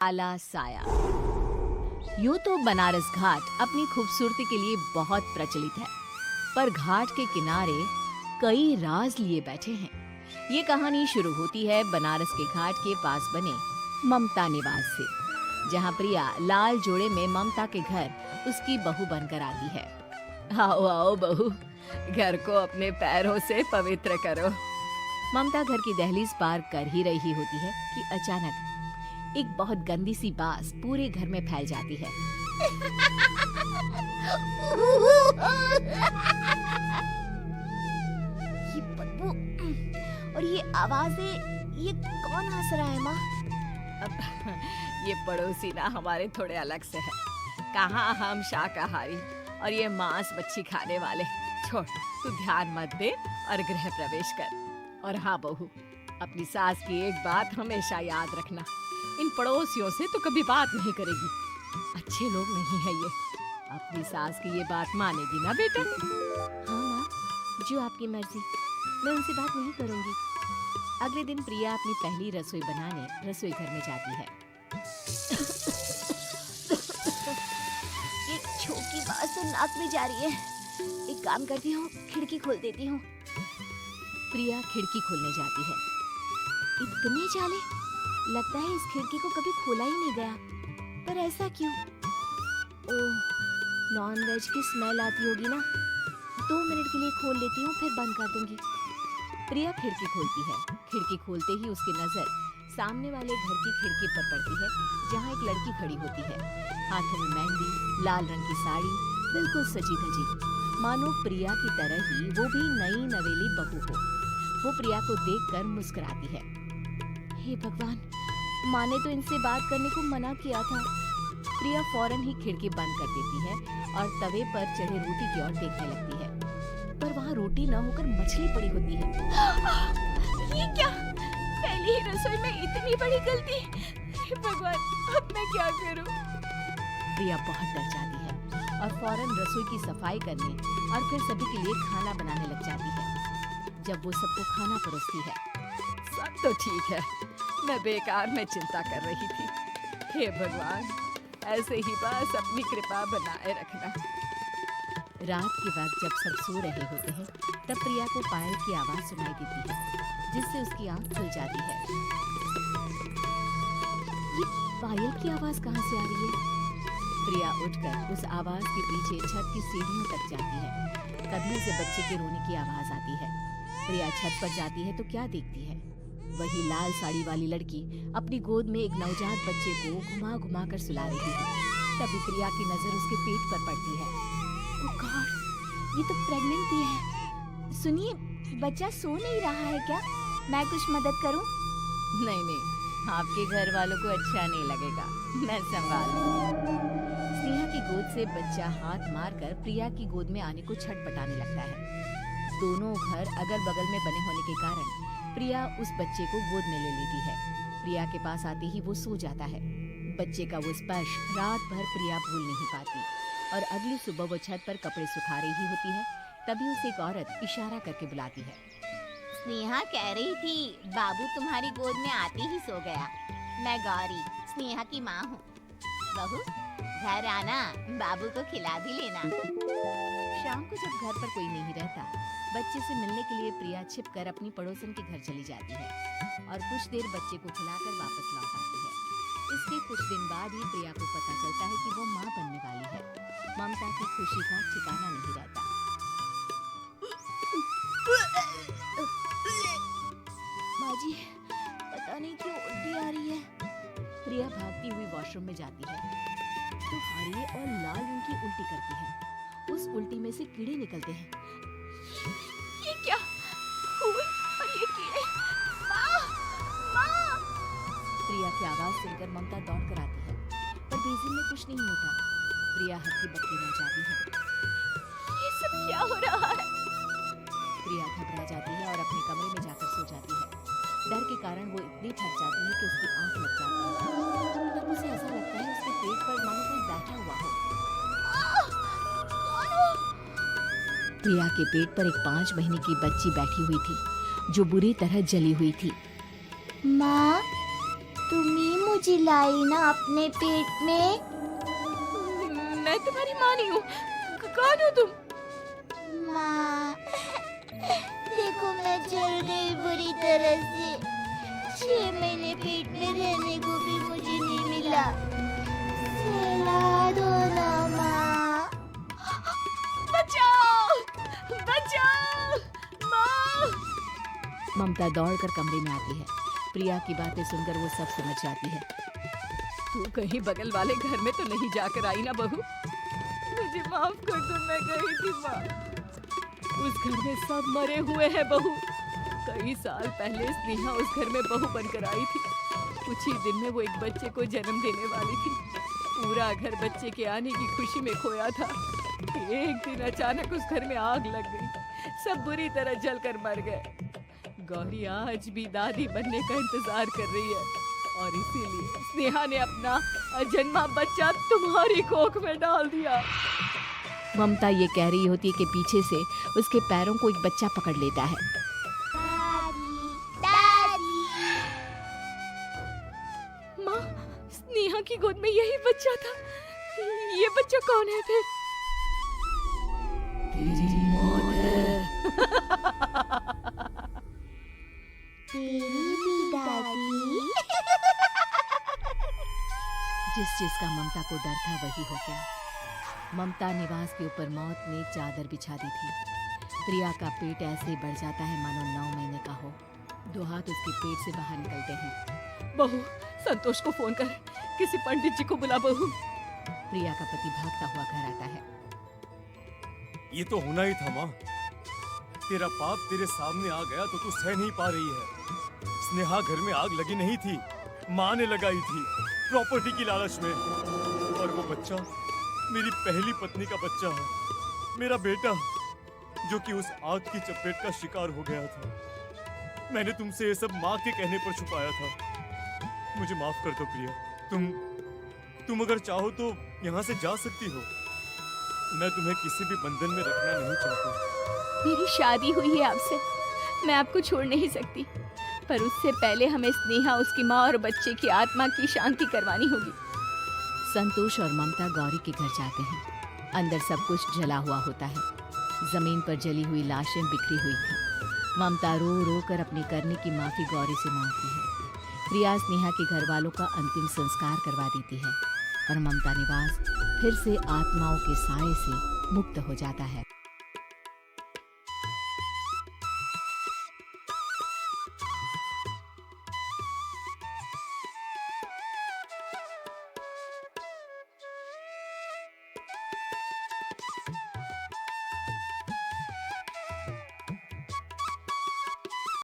काला साया। यूं तो बनारस घाट अपनी खूबसूरती के लिए बहुत प्रचलित है, पर घाट के किनारे कई राज लिए बैठे हैं। ये कहानी शुरू होती है बनारस के घाट के पास बने ममता निवास से, जहां प्रिया लाल जोड़े में ममता के घर उसकी बहू बनकर आती है। आओ आओ बहू, घर को अपने पैरों से पवित्र करो। ममता घर की दहलीज पार कर ही रही होती है कि अचानक एक बहुत गंदी सी बास पूरे घर में फैल जाती है। ये बदबू और ये आवाजें, ये कौन हंस रहा है माँ? ये पड़ोसी ना हमारे थोड़े अलग से है। कहाँ हम शाकाहारी और ये मांस मच्छी खाने वाले। छोड़, तू ध्यान मत दे और गृह प्रवेश कर। और हाँ बहू, अपनी सास की एक बात हमेशा याद रखना, इन पड़ोसियों से तो कभी बात नहीं करेगी। अच्छे लोग नहीं है ये। अपनी सास की ये बात मानेगी ना बेटा? हाँ माँ, जो आपकी मर्जी, मैं उनसे बात नहीं करूंगी। अगले दिन प्रिया अपनी पहली रसोई बनाने रसोई घर में जाती है। ये छोटी बात तो नाक में जा रही है। एक काम करती हूँ, खिड़की खोल देती हूँ। प्रिया खिड़की खोलने जाती है। इतने जाले, लगता है इस खिड़की को कभी खोला ही नहीं गया। पर ऐसा क्यों? ओह, नॉनवेज की स्मेल आती होगी ना। 2 मिनट के लिए खोल लेती हूँ, फिर बंद कर दूंगी। प्रिया खिड़की खोलती है। खिड़की खोलते ही उसकी नजर सामने वाले घर की खिड़की पर पड़ती है, जहाँ एक लड़की खड़ी होती है। हाथों में मेहंदी, लाल रंग की साड़ी, बिल्कुल सजी धजी, मानो प्रिया की तरह ही वो भी नई नवेली बहू हो। वो प्रिया को देखकर मुस्कुराती है। हे भगवान, माँ ने तो इनसे बात करने को मना किया था। प्रिया फौरन ही खिड़की बंद कर देती है और तवे पर चढ़े रोटी की ओर देखने लगती है, पर वहाँ रोटी न होकर मछली पड़ी होती है। ये क्या? पहली ही रसोई में इतनी बड़ी गलती। हे भगवान, अब मैं क्या करूँ? प्रिया बहुत डर जाती है और फौरन रसोई की सफाई करने और फिर सभी के लिए खाना बनाने लग जाती है। जब वो सबको खाना परोसती है, सब तो ठीक है, मैं बेकार में चिंता कर रही थी। हे भगवान, ऐसे ही बस अपनी कृपा बनाए रखना। रात के वक्त जब सब सो रहे होते हैं, तब प्रिया को पायल की आवाज सुनाई देती है, जिससे उसकी आंख खुल जाती है। ये पायल की आवाज कहाँ से आ रही है? प्रिया उठकर उस आवाज के पीछे छत की सीढ़ियों तक जाती है। तभी उसे बच्चे के रोने की आवाज आती है। प्रिया छत पर जाती है तो क्या देखती है? वही लाल साड़ी वाली लड़की अपनी गोद में एक नवजात बच्चे को घुमा घुमा कर सुला रही है। तभी प्रिया की नजर उसके पेट पर पड़ती है। ओह गॉड, ये तो प्रेग्नेंट भी है। सुनिए, बच्चा सो नहीं रहा है क्या? मैं कुछ मदद करूं? नहीं नहीं, आपके घर वालों को अच्छा नहीं लगेगा, मैं संभाल लूंगी। स्नेहा की गोद से बच्चा हाथ मारकर प्रिया की गोद में आने को छटपटाने लगता है। दोनों घर अगल बगल में बने होने के कारण प्रिया उस बच्चे को गोद में ले लेती है। प्रिया के पास आते ही वो सो जाता है। बच्चे का वो स्पर्श रात भर प्रिया भूल नहीं पाती और अगली सुबह वो छत पर कपड़े सुखा रही होती है। तभी उसे एक औरत इशारा करके बुलाती है। स्नेहा कह रही थी, बाबू तुम्हारी गोद में आते ही सो गया। मैं गौरी, स्नेहा की माँ हूँ। बहू, घर आना, बाबू को खिला भी लेना। शाम को जब घर पर कोई नहीं रहता, बच्चे से मिलने के लिए प्रिया छिपकर अपनी पड़ोसन के घर चली जाती है और कुछ देर बच्चे को खिलाकर वापस लौट आती है। इसके कुछ दिन बाद ही प्रिया को पता चलता है कि वो माँ बनने वाली है। ममता की खुशी का ठिकाना नहीं रहता। माँ जी, पता नहीं क्यों उल्टी आ रही है। प्रिया भागती हुई वॉशरूम में जाती है तो हरे और लाल रंग की उल्टी करती है। उस उल्टी में से कीड़े निकलते हैं। ये क्या? खून और ये कीड़े! माँ! माँ! प्रिया की आवाज सुनकर ममता दौड़ कर आती है, पर बेसिन में कुछ नहीं होता। प्रिया हक्की बक्की रह जाती है। ये सब क्या हो रहा है? प्रिया घबरा जाती है और अपने कमरे में जाकर सो जाती है। डर के कारण वो इतनी थक जाती है कि उसकी आंख लग जाती है। तब उसे ऐसा लगता है उसके पेट पर मानो कोई बैठा हुआ हो। प्रिया के पेट पर एक 5 महीने की बच्ची बैठी हुई थी, जो बुरी तरह जली हुई थी। माँ, तुम्हें मुझे चिल्लाई ना अपने पेट में? मैं तुम्हारी माँ नहीं हूँ। कौन हो तुम? माँ, देखो मैं जल गई बुरी तरह से। 6 महीने पेट में रहने को भी मुझे नहीं मिला। सहला दो ना माँ। बचाओ! बचाओ! माँ! ममता दौड़कर कमरे में आती है। प्रिया की बातें सुनकर वो सब समझ जाती है। तू कहीं बगल वाले घर में तो नहीं जाकर आई ना बहू? मुझे माफ कर दो, मैं गई थी माँ। उस घर में सब मरे हुए हैं बहू। कई साल पहले स्नेहा उस घर में बहू बनकर आई थी। कुछ ही दिन में वो एक बच्चे को जन्म देने वाली थी। पूरा घर बच्चे के आने की खुशी में खोया था। एक दिन अचानक उस घर में आग लग गई। सब बुरी तरह जलकर मर गए। गौरी आज भी दादी बनने का इंतजार कर रही है और इसीलिए स्नेहा ने अपना अजन्मा बच्चा तुम्हारी कोख में डाल दिया। ममता ये कह रही होती है कि पीछे से उसके पैरों को एक बच्चा पकड़ लेता है। माँ, स्नेहा की गोद में यही बच्चा था। ये बच्चा कौन है फिर? तेरी मौत है। तेरी भी दादी। जिस चीज का ममता को डर था वही हो गया। ममता निवास के ऊपर मौत ने चादर बिछा दी थी। प्रिया का पेट ऐसे बढ़ जाता है मानो 9 महीने का हो। 2 हाथ उसके पेट से बाहर निकलते हैं। बहू, संतोष को फोन कर, किसी पंडित जी को बुला बहू। प्रिया का पति भागता हुआ घर आता है। ये तो होना ही था माँ। तेरा पाप तेरे सामने आ गया तो तू सह नहीं पा रही है। स्नेहा घर में आग लगी नहीं थी, माँ ने लगाई थी प्रॉपर्टी की लालच में। और वो बच्चा मेरी पहली पत्नी का बच्चा है, मेरा बेटा, जो कि उस आग की चपेट का शिकार हो गया था। मैंने तुमसे ये सब माँ के कहने पर छुपाया था। मुझे माफ कर दो प्रिया। तुम अगर चाहो तो यहाँ से जा सकती हो। मैं तुम्हें किसी भी बंधन में रखना नहीं चाहता। मेरी शादी हुई है आपसे, मैं आपको छोड़ नहीं सकती। पर उससे पहले हमें स्नेहा, उसकी माँ और बच्चे की आत्मा की शांति करवानी होगी। संतोष और ममता गौरी के घर जाते हैं। अंदर सब कुछ जला हुआ होता है। जमीन पर जली हुई लाशें बिखरी हुई थी। ममता रो रो कर अपनी करने की माफी गौरी से मांगती है। प्रिया स्नेहा के घर वालों का अंतिम संस्कार करवा देती है और ममता निवास फिर से आत्माओं के साए से मुक्त हो जाता है।